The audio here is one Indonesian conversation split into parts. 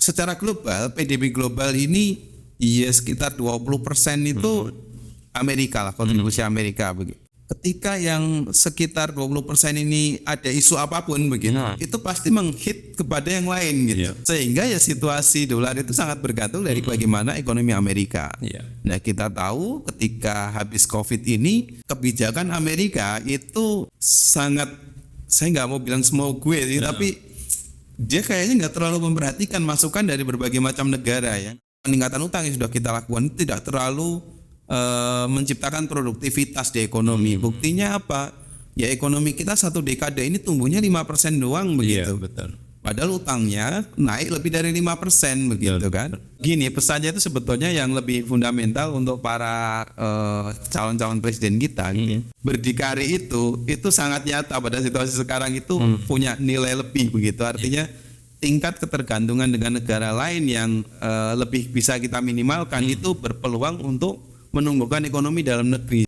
secara global PDB global ini ya sekitar 20% itu Amerika lah, kontribusi Amerika begitu. Ketika yang sekitar 20% ini ada isu apapun begitu, itu pasti menghit kepada yang lain gitu. Sehingga ya situasi dolar itu sangat bergantung dari bagaimana ekonomi Amerika. Nah, kita tahu ketika habis Covid ini kebijakan Amerika itu sangat, saya nggak mau bilang smoke gue sih, tapi dia kayaknya nggak terlalu memperhatikan masukan dari berbagai macam negara ya. Peningkatan utang yang sudah kita lakukan tidak terlalu menciptakan produktivitas di ekonomi. Buktinya apa? Ya ekonomi kita satu dekade ini tumbuhnya 5% doang begitu. Betul. Padahal utangnya naik lebih dari 5% begitu kan. Gini, pesannya itu sebetulnya yang lebih fundamental untuk para calon-calon presiden kita. Berdikari itu sangat nyata pada situasi sekarang itu punya nilai lebih begitu. Artinya tingkat ketergantungan dengan negara lain yang lebih bisa kita minimalkan itu berpeluang untuk menumbuhkan ekonomi dalam negeri.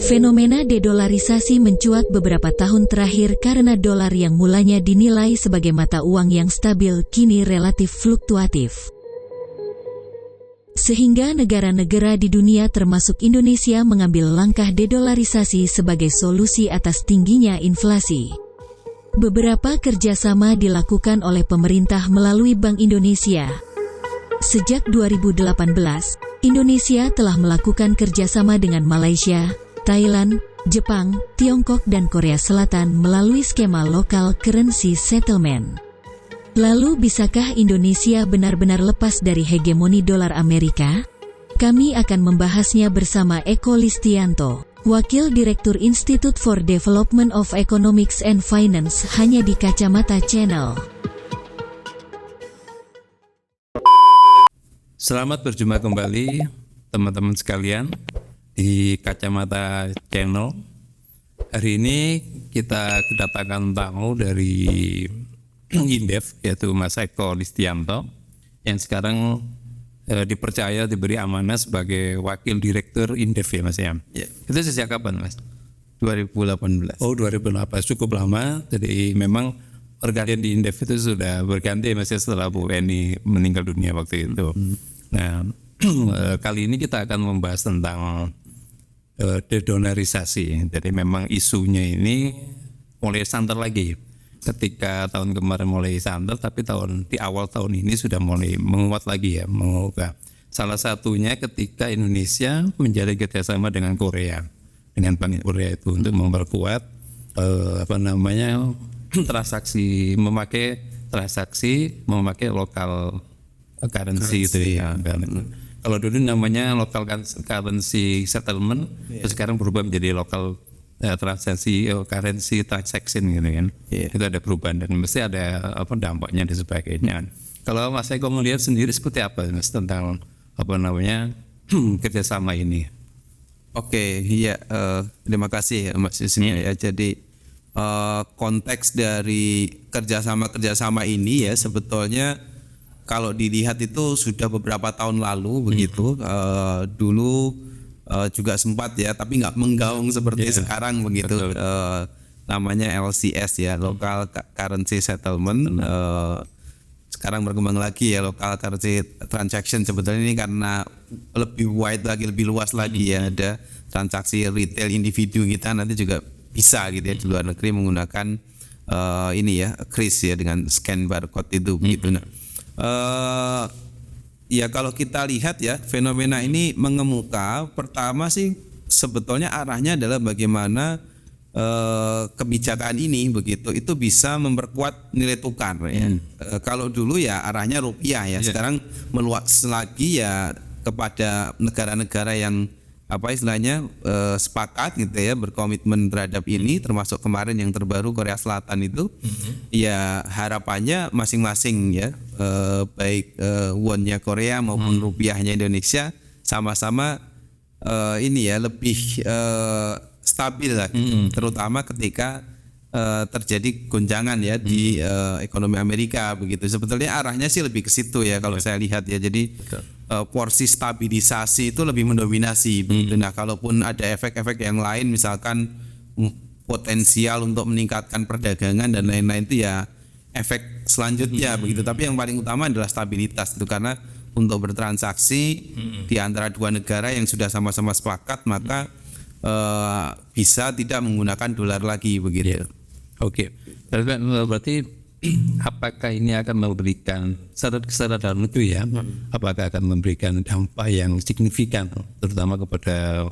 Fenomena dedolarisasi mencuat beberapa tahun terakhir karena dolar yang mulanya dinilai sebagai mata uang yang stabil kini relatif fluktuatif. Sehingga negara-negara di dunia termasuk Indonesia mengambil langkah dedolarisasi sebagai solusi atas tingginya inflasi. Beberapa kerjasama dilakukan oleh pemerintah melalui Bank Indonesia. Sejak 2018, Indonesia telah melakukan kerjasama dengan Malaysia, Thailand, Jepang, Tiongkok dan Korea Selatan melalui skema local currency settlement. Lalu bisakah Indonesia benar-benar lepas dari hegemoni dolar Amerika? Kami akan membahasnya bersama Eko Listianto, Wakil Direktur Institute for Development of Economics and Finance hanya di Kacamata Channel. Selamat berjumpa kembali teman-teman sekalian di Kacamata Channel. Hari ini kita kedatangan tamu dari Indef, yaitu Mas Eko Listianto, yang sekarang dipercaya diberi amanah sebagai Wakil Direktur Indef ya Mas ya. Itu sejak kapan Mas? 2018. Oh 2018, cukup lama. Jadi memang organ di Indef itu sudah berganti Mas ya setelah Bu Eni meninggal dunia waktu itu. Nah, kali ini kita akan membahas tentang dedolarisasi. Jadi memang isunya ini mulai santer lagi. Ketika tahun kemarin mulai santer, tapi di awal tahun ini sudah mulai menguat lagi ya, menguat. Salah satunya ketika Indonesia menjalin kerjasama dengan Korea, dengan Bank Korea itu untuk memperkuat transaksi memakai lokal currency itu ya. Kalau dulu namanya local currency settlement, terus sekarang berubah menjadi local currency transaction gitu kan. Itu ada perubahan dan mesti ada dampaknya dan sebagainya. Kalau Mas Eko melihat sendiri seperti apa Mas tentang kerjasama ini? Oke, iya, terima kasih Mas Yusni ya. Jadi konteks dari kerjasama ini ya sebetulnya kalau dilihat itu sudah beberapa tahun lalu begitu. Dulu juga sempat ya, tapi nggak menggaung seperti sekarang begitu. Namanya LCS ya, Local Currency Settlement. Sekarang berkembang lagi ya, Local Currency Transaction. Sebetulnya ini karena lebih wide lagi, lebih luas lagi ya. Ada transaksi retail individu kita nanti juga bisa gitu ya di luar negeri menggunakan ini ya, kris ya dengan scan barcode itu begitu. Nah, ya kalau kita lihat ya fenomena ini mengemuka, pertama sih sebetulnya arahnya adalah bagaimana kebijakan ini begitu itu bisa memperkuat nilai tukar ya. Kalau dulu ya arahnya rupiah ya, sekarang meluas lagi ya kepada negara-negara yang sepakat gitu ya, berkomitmen terhadap ini, termasuk kemarin yang terbaru Korea Selatan itu. Ya harapannya masing-masing ya, baik wonnya Korea maupun rupiahnya Indonesia sama-sama ini ya lebih stabil lah, terutama ketika terjadi gonjangan ya di ekonomi Amerika begitu. Sebetulnya arahnya sih lebih ke situ ya kalau saya lihat ya. Jadi porsi stabilisasi itu lebih mendominasi begitu. Nah, kalaupun ada efek-efek yang lain misalkan potensial untuk meningkatkan perdagangan dan lain-lain itu ya efek selanjutnya begitu. Tapi yang paling utama adalah stabilitas itu, karena untuk bertransaksi di antara dua negara yang sudah sama-sama sepakat, maka bisa tidak menggunakan dolar lagi begitu. Oke. Berarti apakah ini akan memberikan secara dalam negeri ya? Apakah akan memberikan dampak yang signifikan terutama kepada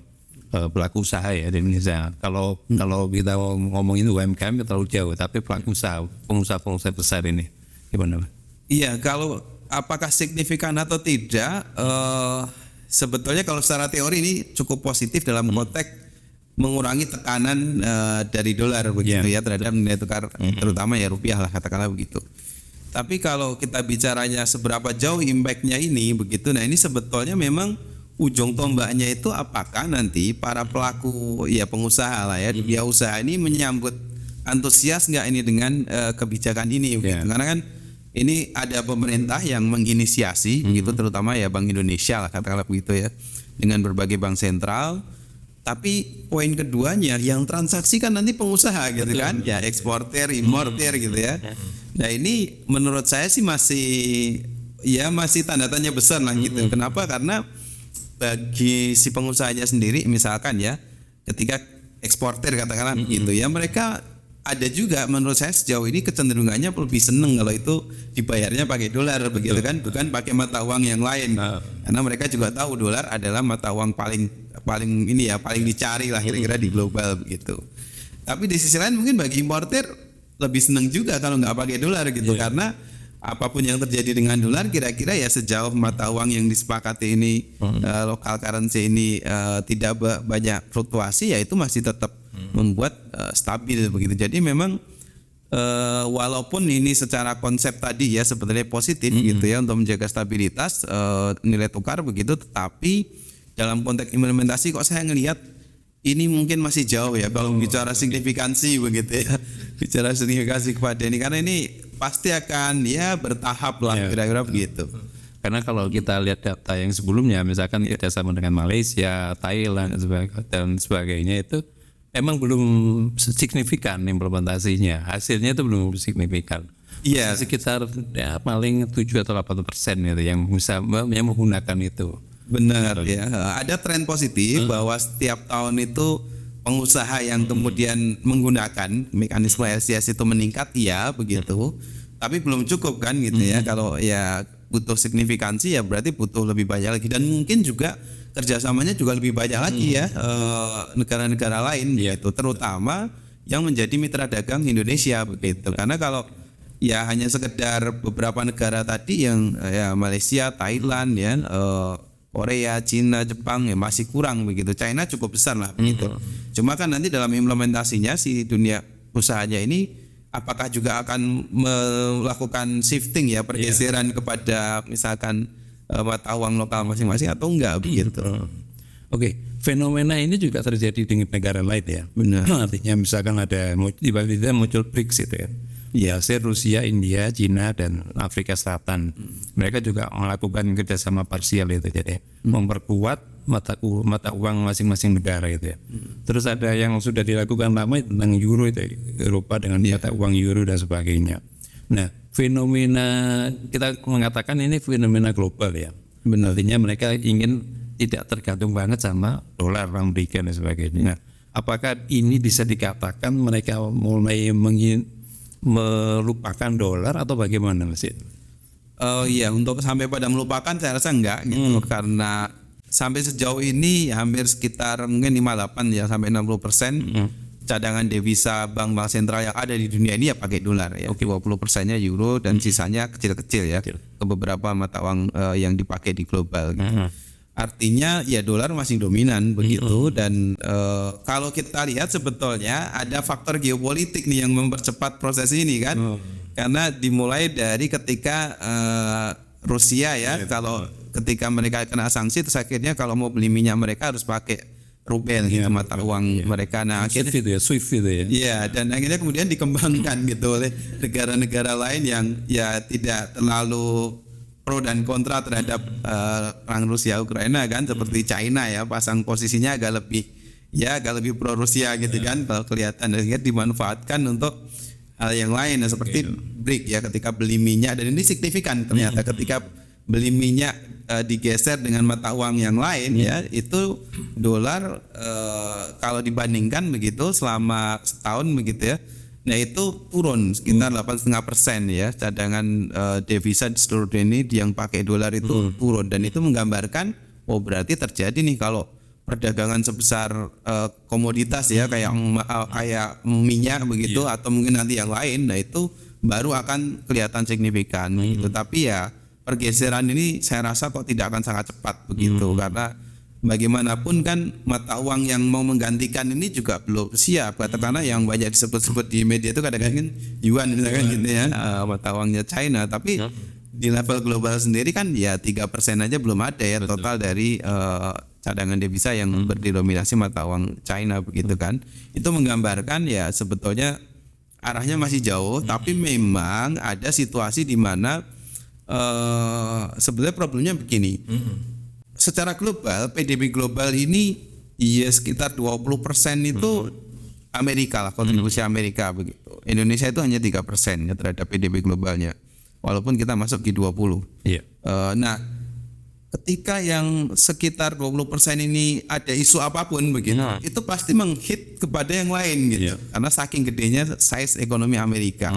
pelaku usaha ya di Indonesia? Kalau kita ngomongin UMKM terlalu jauh, tapi pelaku usaha, pengusaha besar ini gimana? Iya, kalau apakah signifikan atau tidak, sebetulnya kalau secara teori ini cukup positif dalam konteks mengurangi tekanan dari dolar begitu ya terhadap nilai tukar, terutama ya rupiah lah katakanlah begitu. Tapi kalau kita bicaranya seberapa jauh impactnya ini begitu, nah ini sebetulnya memang ujung tombaknya itu apakah nanti para pelaku ya pengusaha lah ya dunia usaha ini menyambut antusias nggak ini dengan kebijakan ini begitu. Karena kan ini ada pemerintah yang menginisiasi gitu, terutama ya Bank Indonesia lah katakanlah begitu ya, dengan berbagai bank sentral. Tapi poin keduanya yang transaksi kan nanti pengusaha gitu kan, ya eksportir, importir gitu ya. Nah ini menurut saya sih masih tanda tanya besar lah gitu. Kenapa? Karena bagi si pengusahanya sendiri misalkan ya, ketika eksportir katakanlah gitu ya, mereka ada juga menurut saya sejauh ini kecenderungannya lebih seneng kalau itu dibayarnya pakai dolar begitu kan, bukan pakai mata uang yang lain. Karena mereka juga tahu dolar adalah mata uang paling dicari lah kira-kira di global begitu. Tapi di sisi lain mungkin bagi importer lebih seneng juga kalau nggak pakai dolar gitu, karena apapun yang terjadi dengan dolar kira-kira ya sejauh mata uang yang disepakati ini local currency ini tidak banyak fluktuasi, ya itu masih tetap membuat stabil begitu. Jadi memang walaupun ini secara konsep tadi ya sebetulnya positif gitu ya untuk menjaga stabilitas nilai tukar begitu, tetapi dalam konteks implementasi kok saya ngelihat ini mungkin masih jauh ya kalau bicara signifikansi begitu ya. Bicara signifikansi kepada ini, karena ini pasti akan ya bertahap lah kira-kira begitu. Karena kalau kita lihat data yang sebelumnya, misalkan kerjasama dengan Malaysia, Thailand dan sebagainya, itu emang belum signifikan implementasinya. Hasilnya itu belum signifikan. Iya. Sekitar ya paling 7 atau 8% itu yang bisa yang menggunakan itu. Benar ya. Ada tren positif bahwa setiap tahun itu pengusaha yang kemudian menggunakan mekanisme LCS itu meningkat ya begitu. Tapi belum cukup kan gitu ya. Kalau ya butuh signifikansi ya berarti butuh lebih banyak lagi, dan mungkin juga kerjasamanya juga lebih banyak lagi ya negara-negara lain gitu, terutama yang menjadi mitra dagang Indonesia begitu. Karena kalau ya hanya sekedar beberapa negara tadi yang ya Malaysia, Thailand ya, Korea, Cina, Jepang ya masih kurang begitu. China cukup besar lah begitu. Cuma kan nanti dalam implementasinya si dunia usahanya ini apakah juga akan melakukan shifting ya, pergeseran kepada misalkan mata uang lokal masing-masing atau enggak begitu. Oke, fenomena ini juga terjadi di negara lain ya. Benar. Artinya misalkan ada tiba-tiba muncul BRICS itu ya. Ya, Rusia, India, Cina, dan Afrika Selatan. Mereka juga melakukan kerjasama parsial itu, jadi memperkuat mata uang masing-masing negara itu ya. Terus ada yang sudah dilakukan lama tentang euro itu, Eropa dengan mata uang euro dan sebagainya. Nah, fenomena kita mengatakan ini fenomena global ya. Benar. Artinya mereka ingin tidak tergantung banget sama dolar Amerika dan sebagainya. Nah, apakah ini bisa dikatakan mereka mulai melupakan dolar atau bagaimana Mas? Iya, untuk sampai pada melupakan saya rasa enggak gitu, karena sampai sejauh ini hampir sekitar mungkin 58 ya sampai 60% cadangan devisa bank sentral yang ada di dunia ini ya pakai dolar ya. 20%-nya euro dan sisanya kecil-kecil ya ke beberapa mata uang yang dipakai di global gitu. Artinya ya dolar masih dominan begitu, dan kalau kita lihat sebetulnya ada faktor geopolitik nih yang mempercepat proses ini kan. Karena dimulai dari ketika Rusia ya, kalau ketika mereka kena sanksi terus akhirnya kalau mau beli minyak mereka harus pakai rubel gitu mata uang mereka. Nah akhirnya Swift itu ya. Iya, dan akhirnya kemudian dikembangkan gitu oleh negara-negara lain yang ya tidak terlalu pro dan kontra terhadap perang Rusia Ukraina kan, seperti China ya, pasang posisinya agak lebih pro Rusia gitu kan kalau kelihatan, dan dimanfaatkan untuk hal yang lain seperti BRIC ya, ketika beli minyak, dan ini signifikan ternyata ketika beli minyak digeser dengan mata uang yang lain ya, itu dolar kalau dibandingkan begitu selama setahun begitu ya, nah itu turun sekitar 8,5% ya, cadangan devisa di seluruh dunia ini yang pakai dolar itu turun, dan itu menggambarkan berarti terjadi nih kalau perdagangan sebesar komoditas ya kayak minyak begitu atau mungkin nanti yang lain, nah itu baru akan kelihatan signifikan gitu. Tapi ya pergeseran ini saya rasa kok tidak akan sangat cepat begitu, karena bagaimanapun kan mata uang yang mau menggantikan ini juga belum siap. Katakanlah yang banyak disebut-sebut di media itu kadang-kadang kan yuan misalkan gitu ya, mata uangnya China, tapi di level global sendiri kan ya 3% aja belum ada ya total dari cadangan devisa yang berdenominasi mata uang China begitu kan. Itu menggambarkan ya sebetulnya arahnya masih jauh, tapi memang ada situasi di mana sebenarnya problemnya begini. Secara global PDB global ini ya sekitar 20% itu Amerika lah, kontribusi Amerika begitu. Indonesia itu hanya 3% ya terhadap PDB globalnya, walaupun kita masuk G20. Iya. Nah, ketika yang sekitar 20% ini ada isu apapun begitu, itu pasti menghit kepada yang lain gitu. Karena saking gedenya size ekonomi Amerika.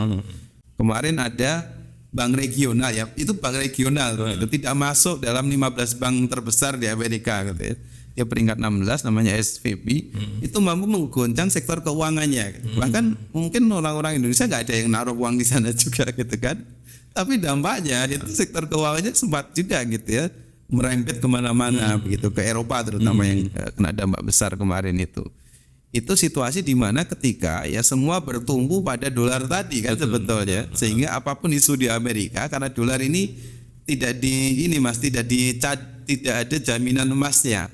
Kemarin ada bank regional ya, itu bank regional itu tidak masuk dalam 15 bank terbesar di Amerika gitu ya. Dia peringkat 16 namanya SVB, itu mampu menggoncang sektor keuangannya gitu. Bahkan mungkin orang-orang Indonesia nggak ada yang naruh uang di sana juga gitu kan. Tapi dampaknya itu sektor keuangannya sempat juga gitu ya merembet kemana-mana begitu, ke Eropa terutama yang kena dampak besar kemarin itu. Itu situasi di mana ketika ya semua bertumpu pada dolar tadi kan sebetulnya, sehingga apapun isu di Amerika karena dolar ini tidak ada jaminan emasnya.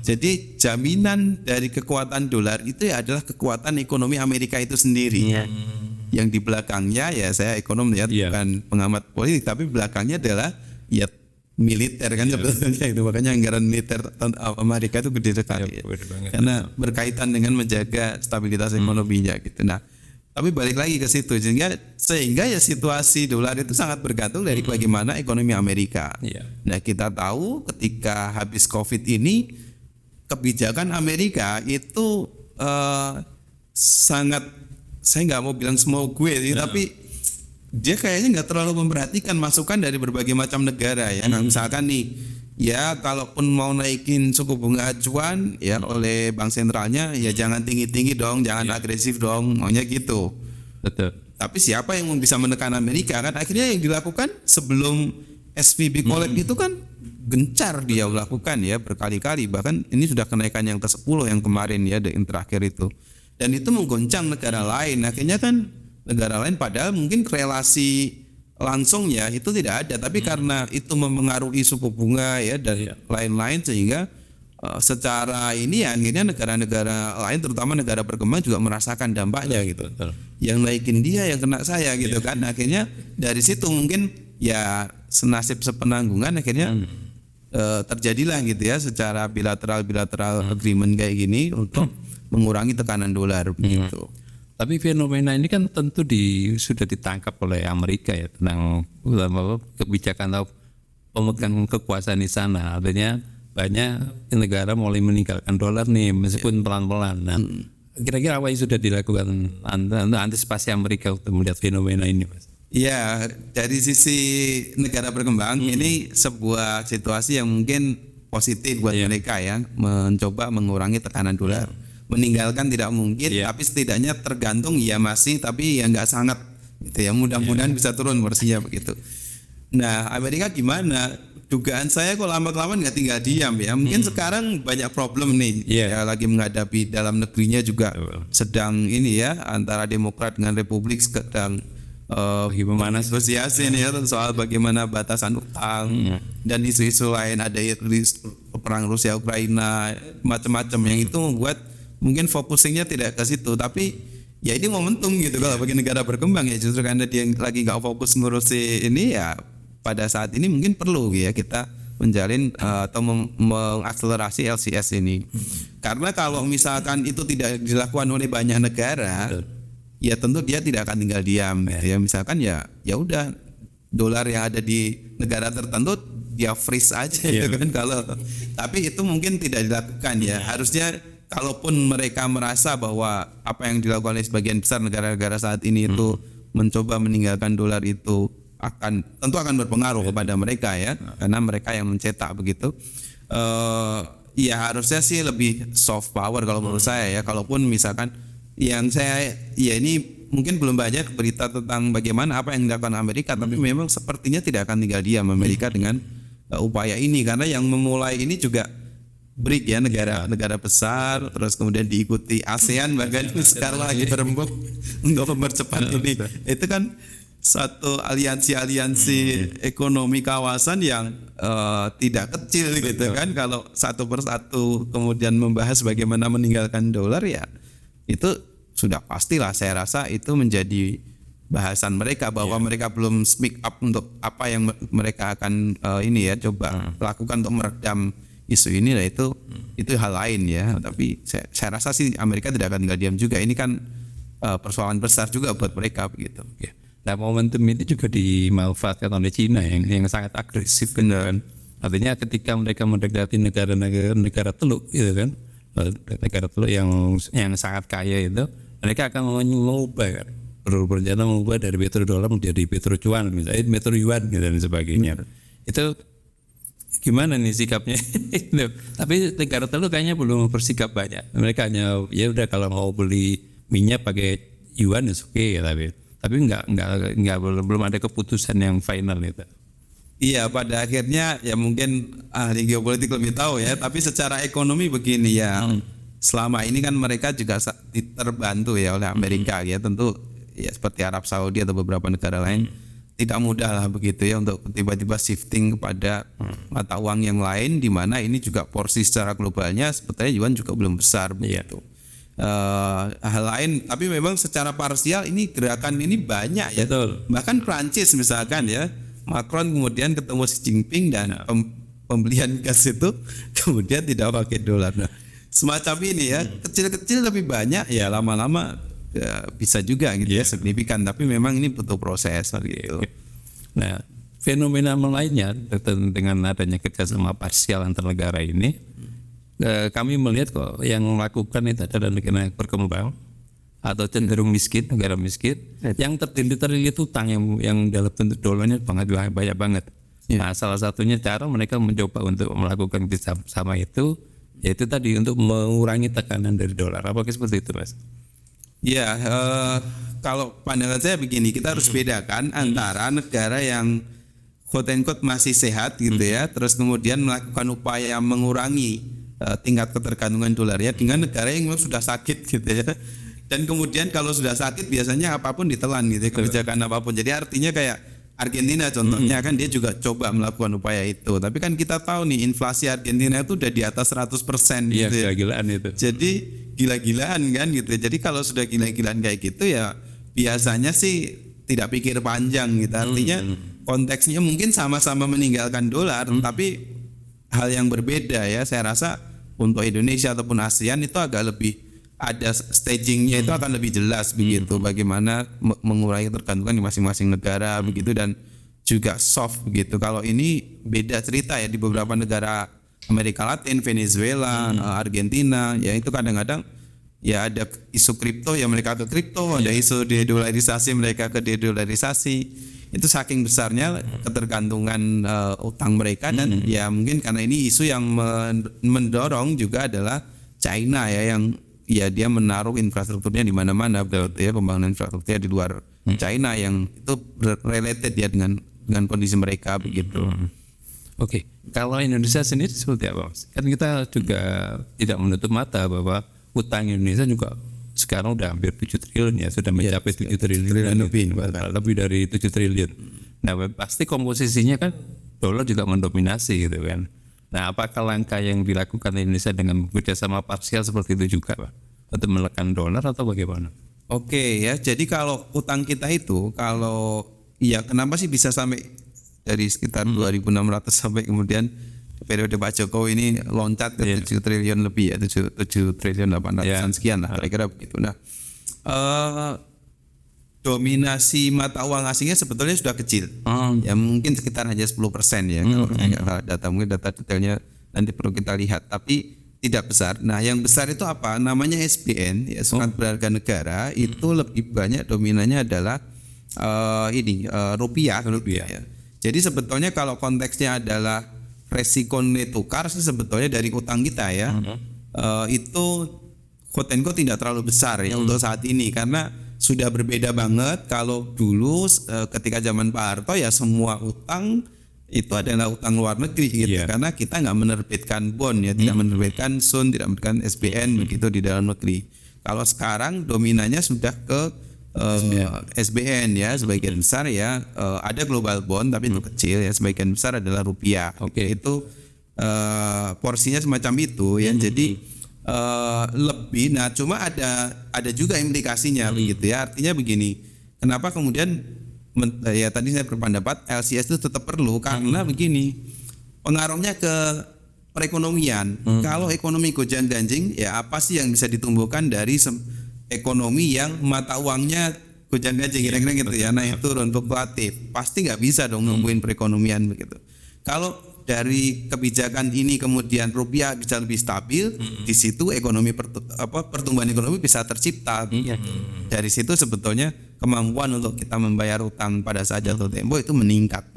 Jadi jaminan dari kekuatan dolar itu ya adalah kekuatan ekonomi Amerika itu sendiri. Yang di belakangnya ya saya ekonom ya, bukan pengamat politik, tapi belakangnya adalah ya militer kan sebetulnya itu, makanya anggaran militer Amerika itu gede sekali karena berkaitan dengan menjaga stabilitas ekonominya gitu. Nah, tapi balik lagi ke situ sehingga ya situasi dolar itu sangat bergantung dari bagaimana ekonomi Amerika. Nah, kita tahu ketika habis Covid ini kebijakan Amerika itu sangat, saya nggak mau bilang semua gue tapi dia kayaknya nggak terlalu memperhatikan masukan dari berbagai macam negara ya. Nah, misalkan nih ya kalaupun mau naikin suku bunga acuan ya oleh bank sentralnya ya jangan tinggi-tinggi dong, jangan agresif dong, maunya gitu. Betul. Tapi siapa yang bisa menekan Amerika kan? Akhirnya yang dilakukan sebelum SVB collapse itu kan gencar dia lakukan ya berkali-kali, bahkan ini sudah kenaikan yang ke-10 yang kemarin ya yang terakhir itu, dan itu menggoncang negara lain. Akhirnya kan negara lain padahal mungkin relasi langsungnya itu tidak ada, tapi karena itu mempengaruhi suku bunga ya dan lain-lain sehingga secara ini ya akhirnya negara-negara lain terutama negara berkembang juga merasakan dampaknya gitu. Yang naikin dia yang kena saya gitu kan. Akhirnya dari situ mungkin ya senasib sepenanggungan akhirnya terjadilah gitu ya secara bilateral agreement kayak gini untuk mengurangi tekanan dolar begitu. Tapi fenomena ini kan tentu sudah ditangkap oleh Amerika ya tentang kebijakan atau pemegang kekuasaan di sana. Artinya banyak negara mulai meninggalkan dolar nih meskipun pelan-pelan. Nah, kira-kira apa yang sudah dilakukan antisipasi Amerika untuk melihat fenomena ini, Mas? Ya, dari sisi negara berkembang ini sebuah situasi yang mungkin positif buat mereka ya, mencoba mengurangi tekanan dolar. Meninggalkan tidak mungkin, tapi setidaknya tergantung ya masih, tapi ya nggak sangat gitu ya, mudah-mudahan bisa turun porsinya begitu. Nah, Amerika gimana? Dugaan saya kok lama-kelamaan nggak tinggal diam ya, mungkin sekarang banyak problem nih ya, lagi menghadapi dalam negerinya juga sedang ini ya, antara Demokrat dengan Republik sedang gimana negosiasi nih ya soal bagaimana batasan utang dan isu-isu lain, ada perang Rusia Ukraina macam-macam yang itu membuat mungkin focusingnya tidak ke situ, tapi ya ini momentum gitu kalau bagi negara berkembang ya, justru karena dia lagi nggak fokus ngurusi ini ya pada saat ini mungkin perlu ya kita menjalin atau mengakselerasi LCS ini. Karena kalau misalkan itu tidak dilakukan oleh banyak negara ya tentu dia tidak akan tinggal diam. Ya misalkan ya udah dolar yang ada di negara tertentu dia freeze aja gitu kan. Kalau tapi itu mungkin tidak dilakukan ya. Harusnya kalaupun mereka merasa bahwa apa yang dilakukan oleh sebagian besar negara-negara saat ini itu mencoba meninggalkan dolar itu tentu akan berpengaruh kepada mereka ya, karena mereka yang mencetak begitu. Ya harusnya sih lebih soft power kalau menurut saya ya. Kalaupun misalkan yang saya ini mungkin belum banyak berita tentang bagaimana apa yang dilakukan Amerika, tapi memang sepertinya tidak akan tinggal diam Amerika dengan upaya ini, karena yang memulai ini juga BRIC ya, negara besar, terus kemudian diikuti ASEAN bahkan sekarang lagi berembuk untuk mempercepat ini. Itu kan satu aliansi ekonomi kawasan yang tidak kecil gitu kan. Kalau satu persatu kemudian membahas bagaimana meninggalkan dolar, ya itu sudah pastilah saya rasa itu menjadi bahasan mereka, bahwa mereka belum speak up untuk apa yang mereka akan coba lakukan untuk meredam isu ini. Nah itu hal lain ya. Tapi saya rasa sih Amerika tidak akan tinggal diam juga. Ini kan persoalan besar juga buat mereka begitu. Nah momentum ini juga dimanfaatkan oleh Cina yang sangat agresif kan. Artinya ketika mereka mendekati negara teluk gitu kan, negara teluk yang sangat kaya itu, mereka akan mengubah kan, berencana mengubah dari petrodolar menjadi petrocuan, misalnya petroyuan gitu dan sebagainya. Itu gimana nih sikapnya? Tapi negara teluk kayaknya belum bersikap banyak. Mereka hanya ya udah kalau mau beli minyak pakai yuan is oke ya, tapi belum ada keputusan yang final itu. Iya, pada akhirnya ya mungkin ahli geopolitik lebih tahu ya, tapi secara ekonomi begini ya. Selama ini kan mereka juga terbantu ya oleh Amerika ya, tentu ya seperti Arab Saudi atau beberapa negara lain tidak mudah lah begitu ya untuk tiba-tiba shifting kepada mata uang yang lain, di mana ini juga porsi secara globalnya sebetulnya yuan juga belum besar begitu. Hal lain, tapi memang secara parsial ini gerakan ini banyak ya. Betul. Bahkan Prancis misalkan ya, Macron kemudian ketemu Xi Jinping dan pembelian gas itu kemudian tidak pakai dolar. Nah, semacam ini ya, kecil-kecil tapi banyak ya, lama-lama bisa juga gitu ya, signifikan. Tapi memang ini butuh proses gitu. Nah, fenomena lainnya dengan adanya kerjasama parsial antar negara ini, kami melihat kok yang melakukan itu adalah negara yang berkembang atau cenderung miskin, negara miskin yang terlilit utang yang dalam bentuk dolarnya banyak banget. Nah, salah satunya cara mereka mencoba untuk melakukan kerjasama itu, yaitu tadi untuk mengurangi tekanan dari dolar. Apakah seperti itu, Mas? Ya, kalau pandangan saya begini, kita harus bedakan antara negara yang quote and quote masih sehat gitu ya, terus kemudian melakukan upaya mengurangi tingkat ketergantungan dolar ya, dengan negara yang sudah sakit gitu ya. Dan kemudian kalau sudah sakit biasanya apapun ditelan gitu ya, kebijakan apapun. Jadi artinya kayak Argentina contohnya kan, dia juga coba melakukan upaya itu. Tapi kan kita tahu nih inflasi Argentina itu udah di atas 100% gitu. Iya, gila-gilaan itu. Jadi gila-gilaan kan gitu. Jadi kalau sudah gila-gilaan kayak gitu ya biasanya sih tidak pikir panjang gitu. Artinya konteksnya mungkin sama-sama meninggalkan dolar, tapi hal yang berbeda ya. Saya rasa untuk Indonesia ataupun ASEAN itu agak lebih ada stagingnya, itu akan lebih jelas begitu, bagaimana mengurangi ketergantungan di masing-masing negara begitu, dan juga soft begitu. Kalau ini beda cerita ya, di beberapa negara Amerika Latin, Venezuela, Argentina ya, itu kadang-kadang ya ada isu kripto ya mereka ke kripto, ada isu dedolarisasi mereka ke dedolarisasi. Itu saking besarnya ketergantungan utang mereka, dan ya mungkin karena ini isu yang mendorong juga adalah China ya, yang ya dia menaruh infrastrukturnya di mana-mana betul ya, pembangunan infrastrukturnya di luar China yang itu related ya dengan kondisi mereka begitu. Oke, kalau Indonesia sendiri seperti apa, Mas? Kan kita juga tidak menutup mata bahwa utang Indonesia juga sekarang udah hampir 7 triliun ya, sudah mencapai 7 triliun lebih dari 7 triliun. Nah, pasti komposisinya kan dolar juga mendominasi gitu kan. Nah, apakah langkah yang dilakukan Indonesia dengan bekerjasama parsial seperti itu juga, Pak, untuk menekan dolar atau bagaimana? Oke ya, jadi kalau utang kita itu, kalau ya kenapa sih bisa sampai dari sekitar 2.600 sampai kemudian periode Pak Jokowi ini loncat ke 7 triliun lebih ya, 7 triliun 800-an sekian lah kira-kira begitu. Nah, dominasi mata uang asingnya sebetulnya sudah kecil. Oh, Ya mungkin sekitar hanya 10% ya. Kalau saya nggak salah data, mungkin data detailnya nanti perlu kita lihat. Tapi tidak besar. Nah, yang besar itu apa? Namanya SBN, ya surat berharga negara. Itu lebih banyak dominannya adalah rupiah. Ya. Jadi sebetulnya kalau konteksnya adalah resiko nilai tukar sih sebetulnya dari utang kita ya, itu quote and quote tidak terlalu besar ya untuk saat ini, karena sudah berbeda banget. Kalau dulu ketika zaman Pak Harto ya semua utang itu adalah utang luar negeri gitu, karena kita nggak menerbitkan bond ya, tidak menerbitkan SUN, tidak menerbitkan SBN begitu di dalam negeri. Kalau sekarang dominannya sudah ke SBN ya, sebagian besar ya, ada global bond tapi itu kecil ya, sebagian besar adalah rupiah. Itu porsinya semacam itu ya. Jadi lebih, nah cuma ada juga implikasinya begitu ya. Artinya begini, kenapa kemudian ya tadi saya berpendapat LCS itu tetap perlu, karena begini, pengaruhnya ke perekonomian. Kalau ekonomi gonjang-ganjing, ya apa sih yang bisa ditumbuhkan dari ekonomi yang mata uangnya gonjang-ganjing kira-kira gitu ya, naik turun fluktuatif, pasti nggak bisa dong numbuhin perekonomian begitu. Kalau dari kebijakan ini kemudian rupiah bisa lebih stabil, di situ ekonomi pertumbuhan ekonomi bisa tercipta. Dari situ sebetulnya kemampuan untuk kita membayar utang pada saat jatuh tempo itu meningkat.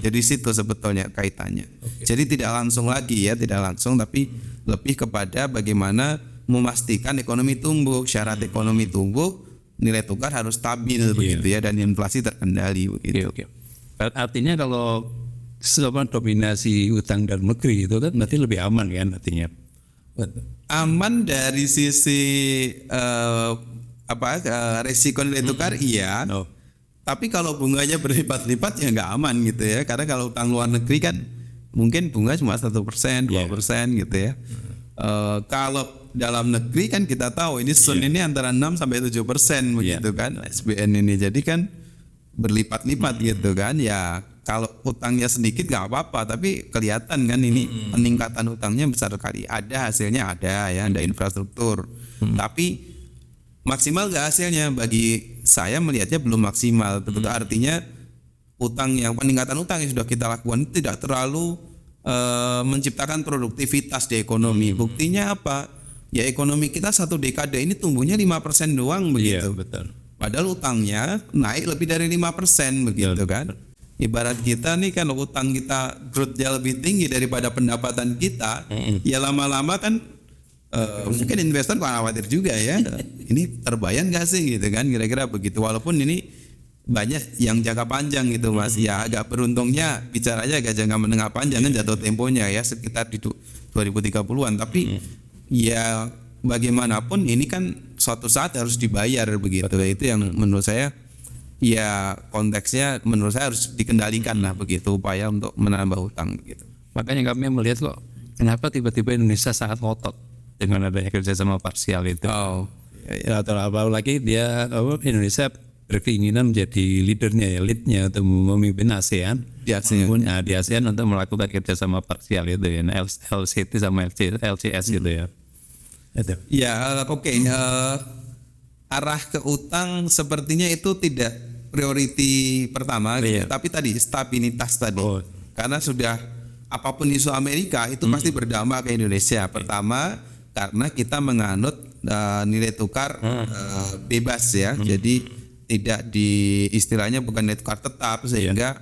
Jadi situ sebetulnya kaitannya. Jadi tidak langsung lagi ya, tidak langsung, tapi lebih kepada bagaimana memastikan ekonomi tumbuh, syarat ekonomi tumbuh, nilai tukar harus stabil begitu ya, dan inflasi terkendali begitu. Artinya kalau dominasi utang dalam negeri itu kan berarti lebih aman kan artinya. Aman dari sisi resiko nilai tukar iya. Tapi kalau bunganya berlipat-lipat ya nggak aman gitu ya. Karena kalau utang luar negeri kan mungkin bunga cuma 1%, 2% gitu ya. Kalau dalam negeri kan kita tahu ini SUN ini antara 6 sampai 7% begitu kan, SBN ini. Jadi kan berlipat-lipat gitu kan. Ya kalau utangnya sedikit nggak apa-apa, tapi kelihatan kan ini peningkatan utangnya besar sekali. Ada hasilnya, ada ya, ada infrastruktur. Tapi maksimal nggak hasilnya? Bagi saya melihatnya belum maksimal. Betul, artinya peningkatan utang yang sudah kita lakukan itu tidak terlalu menciptakan produktivitas di ekonomi. Buktinya apa? Ya ekonomi kita satu dekade ini tumbuhnya 5% doang begitu. Betul. Padahal utangnya naik lebih dari 5% begitu kan. Ibarat kita nih kan utang kita growth-nya lebih tinggi daripada pendapatan kita, ya lama-lama kan mungkin investor khawatir juga ya, ini terbayang gak sih gitu kan, kira-kira begitu. Walaupun ini banyak yang jangka panjang gitu Mas, ya agak beruntungnya bicaranya agak jangka menengah panjang kan jatuh temponya ya sekitar di 2030-an. Tapi ya bagaimanapun ini kan suatu saat harus dibayar begitu. Itu yang menurut saya ya konteksnya menurut saya harus dikendalikan lah begitu, upaya untuk menambah utang begitu. Makanya kami melihat kok kenapa tiba-tiba Indonesia sangat ngotot dengan adanya kerjasama parsial itu. Atau apalagi dia Indonesia berkeinginan menjadi leadnya untuk memimpin ASEAN di ASEAN untuk melakukan kerjasama parsial itu ya, LCT sama LCS gitu ya. Arah ke utang sepertinya itu tidak priority pertama, tapi tadi stabilitas tadi. Karena sudah apapun isu Amerika itu pasti berdampak ke Indonesia. Pertama karena kita menganut nilai tukar bebas ya. Jadi tidak istilahnya bukan nilai tukar tetap, sehingga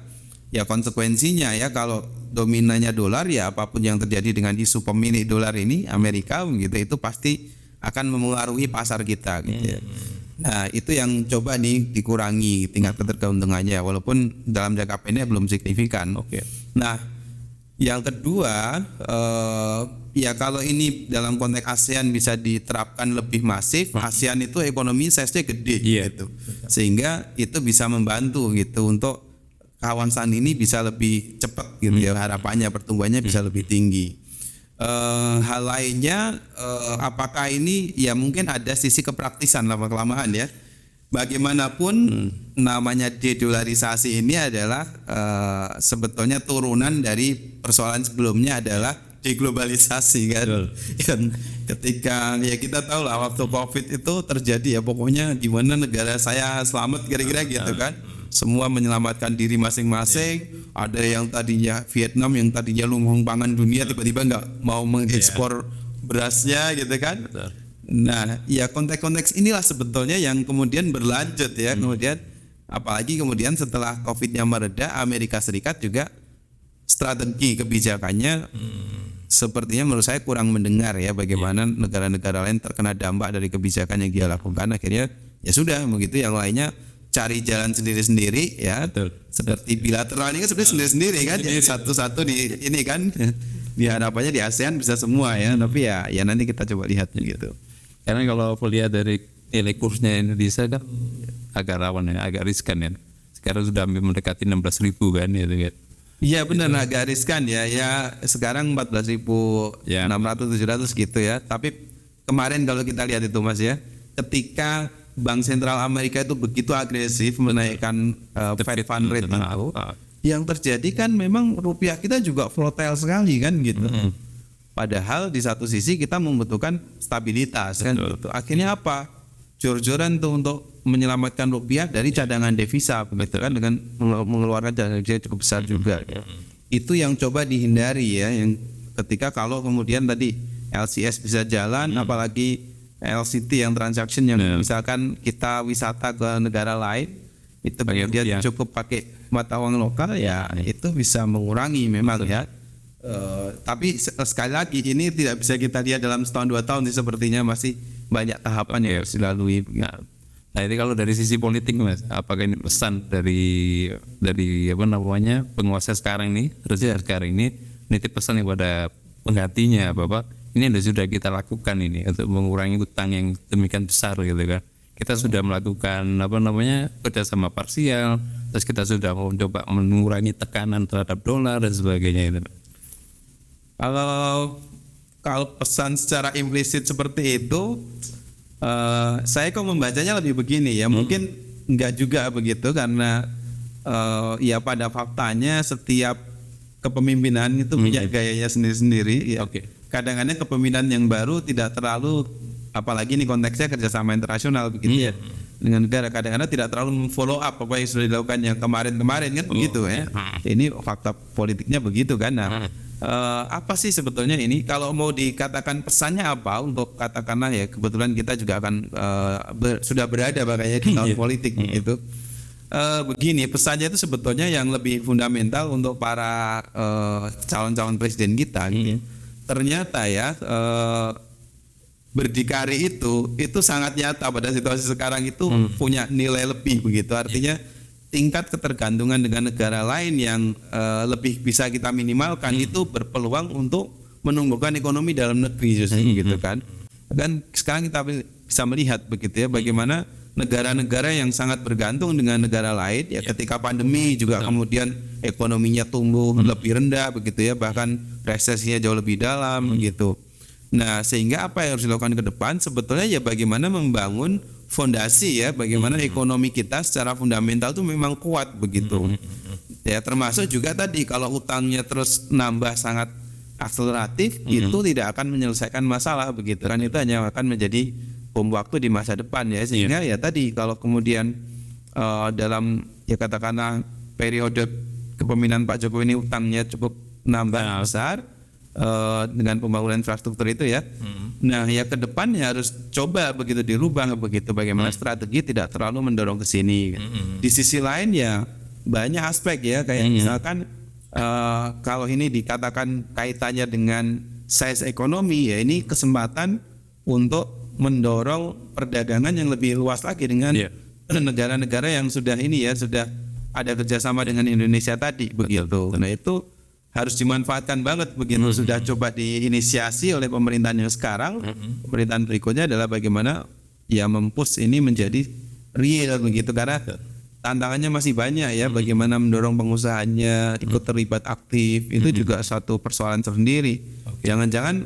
ya konsekuensinya ya kalau dominannya dolar, ya apapun yang terjadi dengan isu pemilik dolar ini Amerika gitu, itu pasti akan memengaruhi pasar kita gitu ya. Nah itu yang coba nih dikurangi tingkat ketergantungannya, walaupun dalam jangka pendek belum signifikan. Nah yang kedua ya kalau ini dalam konteks ASEAN bisa diterapkan lebih masif. ASEAN itu ekonomi size-nya gede gitu, sehingga itu bisa membantu gitu untuk kawasan ini bisa lebih cepat gitu ya, harapannya pertumbuhannya bisa lebih tinggi. Hal lainnya apakah ini ya mungkin ada sisi kepraktisan lama-kelamaan ya. Bagaimanapun namanya dedolarisasi ini adalah sebetulnya turunan dari persoalan sebelumnya adalah deglobalisasi kan. Betul. Yang ketika ya kita tahu lah waktu Covid itu terjadi ya, pokoknya di mana negara saya selamat kira-kira gitu kan. Semua menyelamatkan diri masing-masing. Ada yang tadinya Vietnam yang tadinya lumbung pangan dunia tiba-tiba nggak mau mengekspor berasnya gitu kan. Betul. Nah, ya konteks-konteks inilah sebetulnya yang kemudian berlanjut ya. Kemudian apalagi kemudian setelah Covid-nya mereda, Amerika Serikat juga strategi kebijakannya sepertinya menurut saya kurang mendengar ya bagaimana negara-negara lain terkena dampak dari kebijakan yang dia lakukan. Akhirnya ya sudah begitu, yang lainnya cari jalan sendiri-sendiri ya. Betul. Seperti bilateral ini kan sebenarnya sendiri-sendiri kan ya, satu-satu di ini kan. Ya harapannya di ASEAN bisa semua ya, tapi ya nanti kita coba lihat gitu. Karena kalau lihat dari nilai kursnya Indonesia kan agak rawan ya, agak riskan ya. Sekarang sudah mendekati 16.000 kan gitu kan. Iya benar, agak riskan ya. Ya sekarang 14.600 700 gitu ya. Tapi kemarin kalau kita lihat itu Mas ya, ketika Bank Sentral Amerika itu begitu agresif menaikkan Fed Fund Rate itu, yang terjadi kan memang rupiah kita juga volatile sekali kan gitu. Padahal di satu sisi kita membutuhkan stabilitas kan gitu. Akhirnya apa? Jor-joran tuh untuk menyelamatkan rupiah dari cadangan devisa begitu kan, dengan mengeluarkan cadangan devisa cukup besar juga. Itu yang coba dihindari ya, yang ketika kalau kemudian tadi LCS bisa jalan, apalagi LCT yang transaction yang misalkan kita wisata ke negara lain itu dia cukup pakai mata uang lokal ya, itu bisa mengurangi memang ya. Tapi sekali lagi ini tidak bisa kita lihat dalam setahun 2 tahun sih, sepertinya masih banyak tahapan yang harus dilalui. Nah ini kalau dari sisi politik Mas, apakah ini pesan dari apa namanya penguasa sekarang ini, sekarang ini nitip pesan kepada penggantinya bahwa ini sudah kita lakukan ini untuk mengurangi utang yang demikian besar gitu kan. Kita sudah melakukan apa namanya kerjasama parsial, terus kita sudah mencoba mengurangi tekanan terhadap dolar dan sebagainya itu. Kalau pesan secara implisit seperti itu, saya kok membacanya lebih begini ya, mungkin enggak juga begitu, karena ya pada faktanya setiap kepemimpinan itu punya gayanya sendiri-sendiri ya. Kadang-kadang kepemimpinan yang baru tidak terlalu, apalagi ini konteksnya kerjasama internasional begitu ya dengan negara, kadang-kadang tidak terlalu follow up apa yang sudah dilakukan yang kemarin-kemarin kan begitu ya. Ini fakta politiknya begitu kan. Nah, apa sih sebetulnya ini kalau mau dikatakan pesannya apa untuk katakanlah ya, kebetulan kita juga akan sudah berada makanya di tahun politik gitu. Begini pesannya itu sebetulnya yang lebih fundamental untuk para calon-calon presiden kita gitu. Ternyata ya berdikari itu sangat nyata pada situasi sekarang itu punya nilai lebih begitu, artinya tingkat ketergantungan dengan negara lain yang lebih bisa kita minimalkan itu berpeluang untuk menumbuhkan ekonomi dalam negeri justru gitu kan. Dan sekarang kita bisa melihat begitu ya bagaimana negara-negara yang sangat bergantung dengan negara lain ya, ketika pandemi juga kemudian ekonominya tumbuh lebih rendah begitu ya, bahkan resesinya jauh lebih dalam gitu. Nah, sehingga apa yang harus dilakukan ke depan sebetulnya ya bagaimana membangun fondasi ya, bagaimana ekonomi kita secara fundamental itu memang kuat begitu. Ya termasuk juga tadi kalau utangnya terus nambah sangat akseleratif itu tidak akan menyelesaikan masalah begitu kan, itu hanya akan menjadi bom waktu di masa depan ya, sehingga ya tadi kalau kemudian dalam ya katakanlah periode kepemimpinan Pak Jokowi ini utangnya cukup nambah besar dengan pembangunan infrastruktur itu ya. Nah ya ke depannya harus coba begitu dirubah begitu, bagaimana strategi tidak terlalu mendorong ke sini. Di sisi lain ya banyak aspek ya, kayak misalkan kalau ini dikatakan kaitannya dengan size ekonomi ya, ini kesempatan untuk mendorong perdagangan yang lebih luas lagi dengan negara-negara yang sudah ini ya, sudah ada kerjasama dengan Indonesia tadi begitu. Nah itu harus dimanfaatkan banget begitu. Sudah coba diinisiasi oleh pemerintahan yang sekarang. Pemerintahan berikutnya adalah bagaimana ya mempush ini menjadi real begitu, karena tantangannya masih banyak ya, bagaimana mendorong pengusahanya ikut terlibat aktif itu juga satu persoalan tersendiri. Jangan-jangan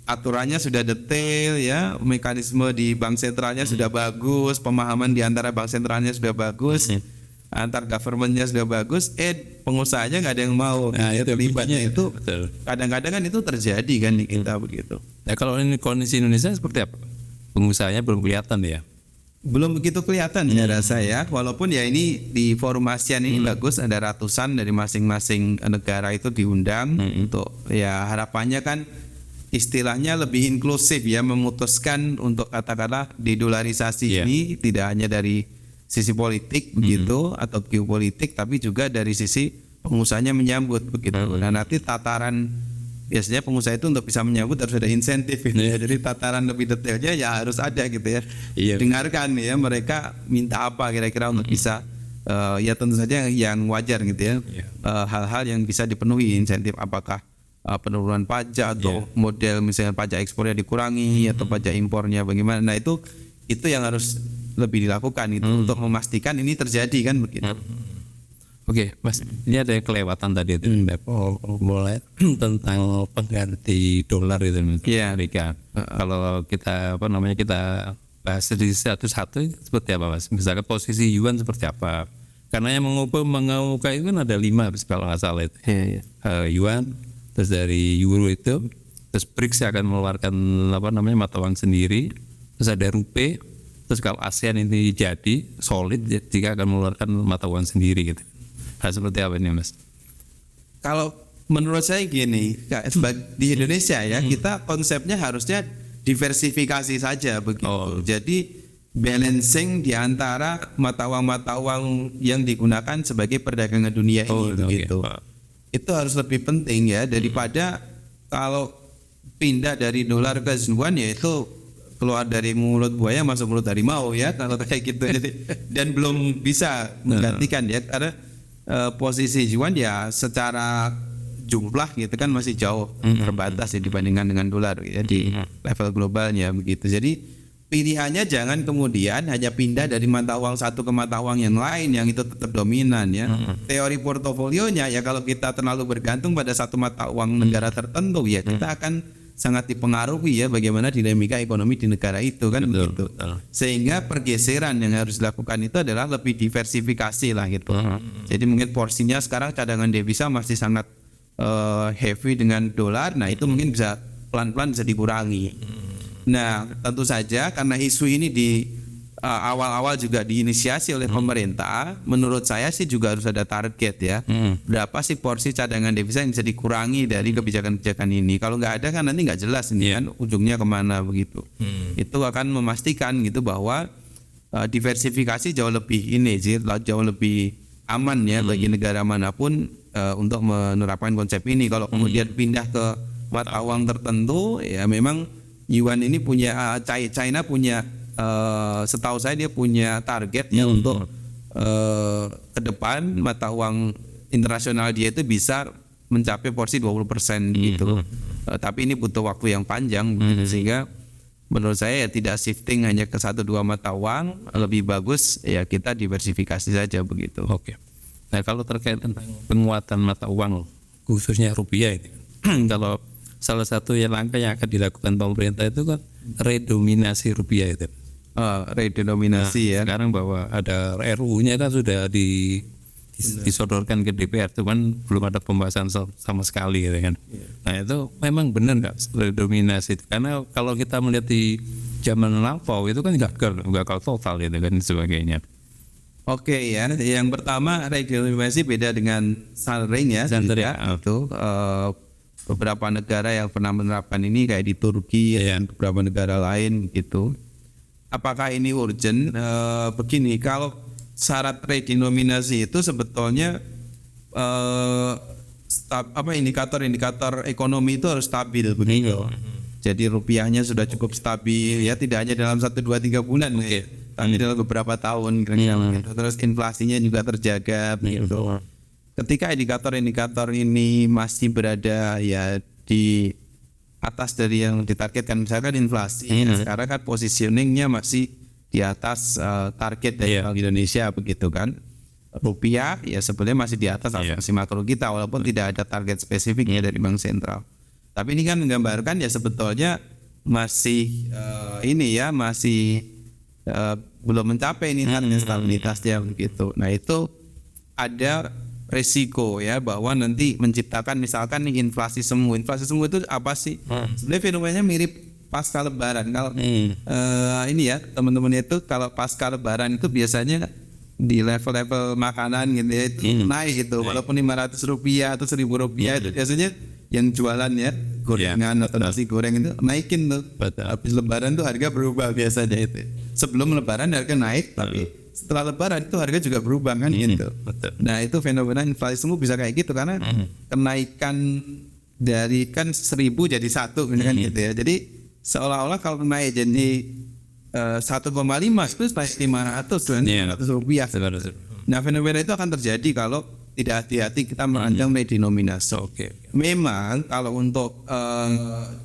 aturannya sudah detail ya, mekanisme di bank sentralnya sudah bagus, pemahaman di antara bank sentralnya sudah bagus, antar governmentnya sudah bagus, pengusahanya nggak ada yang mau. Nah, itu terlibatnya kuncinya, itu betul. kadang-kadang kan itu terjadi kan di kita begitu. Nah, kalau ini kondisi Indonesia seperti apa? Pengusahanya belum kelihatan ya. Belum begitu kelihatan ya rasa ya. Walaupun ya ini di forum ASEAN ini bagus, ada ratusan dari masing-masing negara itu diundang untuk ya harapannya kan istilahnya lebih inklusif ya, memutuskan untuk katakanlah dedolarisasi ini tidak hanya dari sisi politik begitu atau geopolitik, tapi juga dari sisi pengusahanya menyambut begitu. Nah nanti tataran biasanya pengusaha itu untuk bisa menyambut harus ada insentif gitu ya. Jadi tataran lebih detailnya ya harus ada gitu ya. Dengarkan ya mereka minta apa kira-kira untuk bisa ya tentu saja yang wajar gitu ya. Hal-hal yang bisa dipenuhi insentif, apakah penurunan pajak atau model misalnya pajak ekspornya dikurangi atau pajak impornya bagaimana. Nah itu yang harus lebih dilakukan itu untuk memastikan ini terjadi kan begitu. Oke, Mas, ini ada yang kelewatan tadi itu mulai tentang pengganti dolar itu Amerika. Kalau kita kita bahas di satu-satu seperti apa, Mas? Misalkan posisi yuan seperti apa? Karena yang mengukuh itu kan ada 5 kalau nggak salah itu. Yuan, terus dari euro itu, terus BRICS akan mengeluarkan mata uang sendiri, terus ada rupiah, terus kalau ASEAN ini jadi solid jika akan mengeluarkan mata uang sendiri gitu. Nah, seperti apa ini, Mas? Kalau menurut saya gini, di Indonesia ya kita konsepnya harusnya diversifikasi saja begitu. Jadi balancing di antara mata uang yang digunakan sebagai perdagangan dunia ini begitu. Itu harus lebih penting ya daripada kalau pindah dari dolar ke yuan ya itu keluar dari mulut buaya masuk mulut harimau ya kalau kayak gitu. Dan belum bisa menggantikan ya karena posisi yuan ya secara jumlah gitu kan masih jauh terbatas ya dibandingkan dengan dolar ya di level globalnya begitu. Jadi pilihannya jangan kemudian hanya pindah dari mata uang satu ke mata uang yang lain yang itu tetap dominan ya. Teori portofolionya ya kalau kita terlalu bergantung pada satu mata uang negara tertentu ya kita akan sangat dipengaruhi ya bagaimana dinamika ekonomi di negara itu kan begitu. Sehingga pergeseran yang harus dilakukan itu adalah lebih diversifikasi lah gitu. Jadi mungkin porsinya sekarang cadangan devisa masih sangat heavy dengan dolar. Nah itu mungkin bisa pelan-pelan bisa dikurangi. Nah tentu saja karena isu ini di awal-awal juga diinisiasi oleh pemerintah, menurut saya sih juga harus ada target ya. Berapa sih porsi cadangan devisa yang bisa dikurangi dari kebijakan-kebijakan ini? Kalau nggak ada kan nanti nggak jelas ini kan ujungnya kemana begitu. Itu akan memastikan gitu bahwa diversifikasi jauh lebih aman ya bagi negara manapun untuk menerapkan konsep ini. Kalau kemudian pindah ke mata uang tertentu ya memang yuan ini punya China punya setahu saya dia punya target ya untuk ke depan mata uang internasional dia itu bisa mencapai porsi 20% gitu. Tapi ini butuh waktu yang panjang sehingga menurut saya ya tidak shifting hanya ke 1-2 mata uang, lebih bagus ya kita diversifikasi saja begitu. Oke. Nah, kalau terkait tentang penguatan mata uang khususnya rupiah ini kalau salah satu langkah yang akan dilakukan pemerintah itu kan redominasi rupiah itu. Redenominasi ya. Sekarang bahwa ada RUU-nya kan sudah disodorkan ke DPR, cuman belum ada pembahasan sama sekali gitu kan. Nah itu memang benar nggak redominasi? Karena kalau kita melihat di zaman lampau itu kan gagal total gitu kan sebagainya. Oke ya, yang pertama redenominasi beda dengan sandering ya. Itu beberapa negara yang pernah menerapkan ini kayak di Turki dan beberapa negara lain gitu. Apakah ini urgent? Begini, kalau syarat redenominasi itu sebetulnya indikator ekonomi itu harus stabil begitu. Jadi rupiahnya sudah cukup stabil ya, tidak hanya dalam 1, 2, 3 bulan tapi dalam beberapa tahun gitu. Terus inflasinya juga terjaga begitu. Ketika indikator-indikator ini masih berada ya di atas dari yang ditargetkan, misalkan inflasi sekarang kan positioningnya masih di atas target dari Bank Indonesia begitu kan. Rupiah ya sebenarnya masih di atas asumsi makro kita walaupun tidak ada target spesifiknya dari Bank Sentral. Tapi ini kan menggambarkan ya sebetulnya masih masih belum mencapai ini harga stabilitasnya begitu. Nah itu ada resiko ya bahwa nanti menciptakan misalkan nih inflasi semu. Inflasi semu itu apa sih? Sebenarnya fenomenanya mirip pasca lebaran. Kalau ini ya teman-teman itu kalau pasca lebaran itu biasanya di level-level makanan gitu ya itu naik gitu. Walaupun Rp500 atau Rp1.000 itu biasanya yang jualan ya gorengan atau nasi goreng itu naikin tuh. Habis lebaran tuh harga berubah biasanya itu. Sebelum lebaran harga naik tapi setelah lebaran itu harga juga berubah kan gitu. Nah itu fenomena inflasi semu bisa kayak gitu karena kenaikan dari kan 1.000 jadi 1 kan gitu ya. Jadi seolah-olah kalau naik jadi 1,5 itu naik 500 rupiah. Nah fenomena itu akan terjadi kalau tidak hati-hati kita merancang denominasi. Memang kalau untuk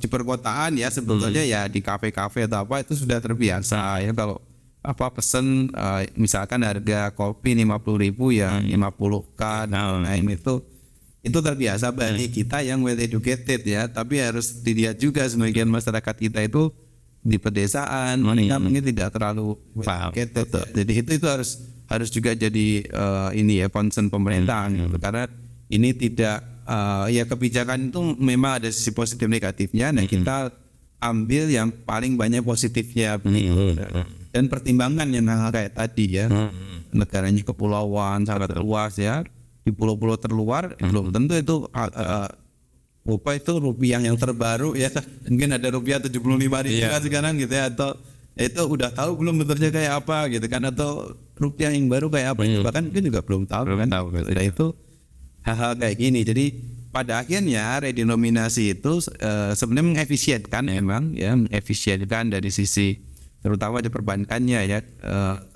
di perkotaan ya sebetulnya ya di kafe-kafe atau apa itu sudah terbiasa ya kalau apa pesen misalkan harga kopi 50.000 ya 50 kan. Nah itu terbiasa bagi kita yang well educated ya, tapi harus dilihat juga sebagian masyarakat kita itu di pedesaan mereka mungkin tidak terlalu well educated. Jadi itu harus juga jadi ini ya concern pemerintah gitu. Karena ini tidak ya kebijakan itu memang ada sisi positif negatifnya. Nah kita ambil yang paling banyak positifnya dan pertimbangan yang kayak tadi ya negaranya kepulauan sangat luas ya di pulau-pulau terluar belum tentu itu rupiah yang terbaru ya mungkin ada rupiah 75.000 kan sekarang gitu ya atau itu udah tahu belum bentuknya kayak apa gitu kan atau rupiah yang baru kayak apa bahkan mungkin juga belum tahu kan nah, itu hal-hal kayak gini jadi pada akhirnya redenominasi itu sebenarnya mengefisienkan emang ya mengefisienkan dari sisi terutama di perbankannya ya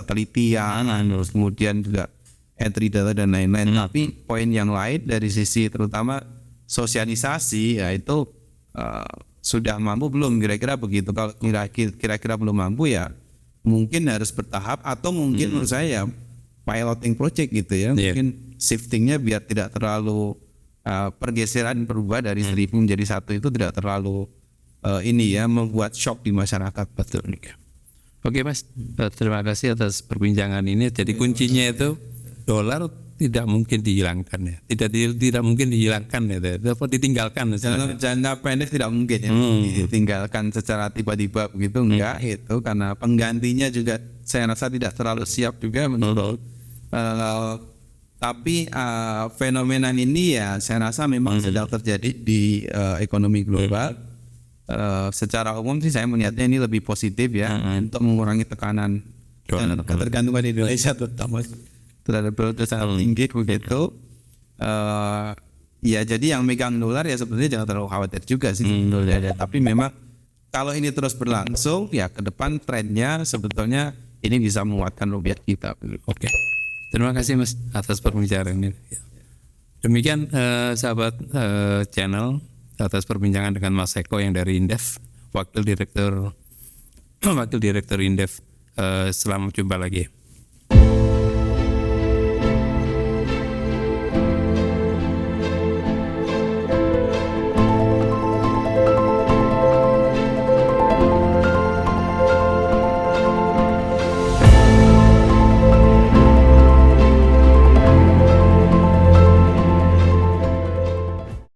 ketelitian terus kemudian juga entry data dan lain-lain tapi poin yang lain dari sisi terutama sosialisasi ya itu sudah mampu belum kira-kira begitu kalau kira-kira belum mampu ya mungkin harus bertahap atau mungkin menurut saya piloting project gitu ya mungkin shiftingnya biar tidak terlalu pergeseran berubah dari 1.000 menjadi 1 itu tidak terlalu ini ya membuat shock di masyarakat betul nih. Oke Mas, terima kasih atas perbincangan ini. Jadi kuncinya itu dolar tidak mungkin dihilangkan ya, tidak mungkin dihilangkan ya, dapat ditinggalkan. Jangka pendek tidak mungkin ya, ditinggalkan secara tiba-tiba begitu enggak itu karena penggantinya juga saya rasa tidak terlalu siap juga menurut. Tapi fenomena ini ya saya rasa memang sedang terjadi di ekonomi global. Secara umum sih saya melihatnya ini lebih positif ya untuk mengurangi tekanan ketergantungan Indonesia terhadap dolar sangat tinggi begitu. Ya jadi yang megang dolar ya sebenarnya jangan terlalu khawatir juga sih sebetulnya. Tapi memang kalau ini terus berlangsung ya ke depan trennya sebetulnya ini bisa menguatkan rupiah kita. Oke. Terima kasih Mas atas perbincangan ini. Demikian sahabat channel atas perbincangan dengan Mas Eko yang dari Indef, Wakil Direktur Indef. Selamat jumpa lagi.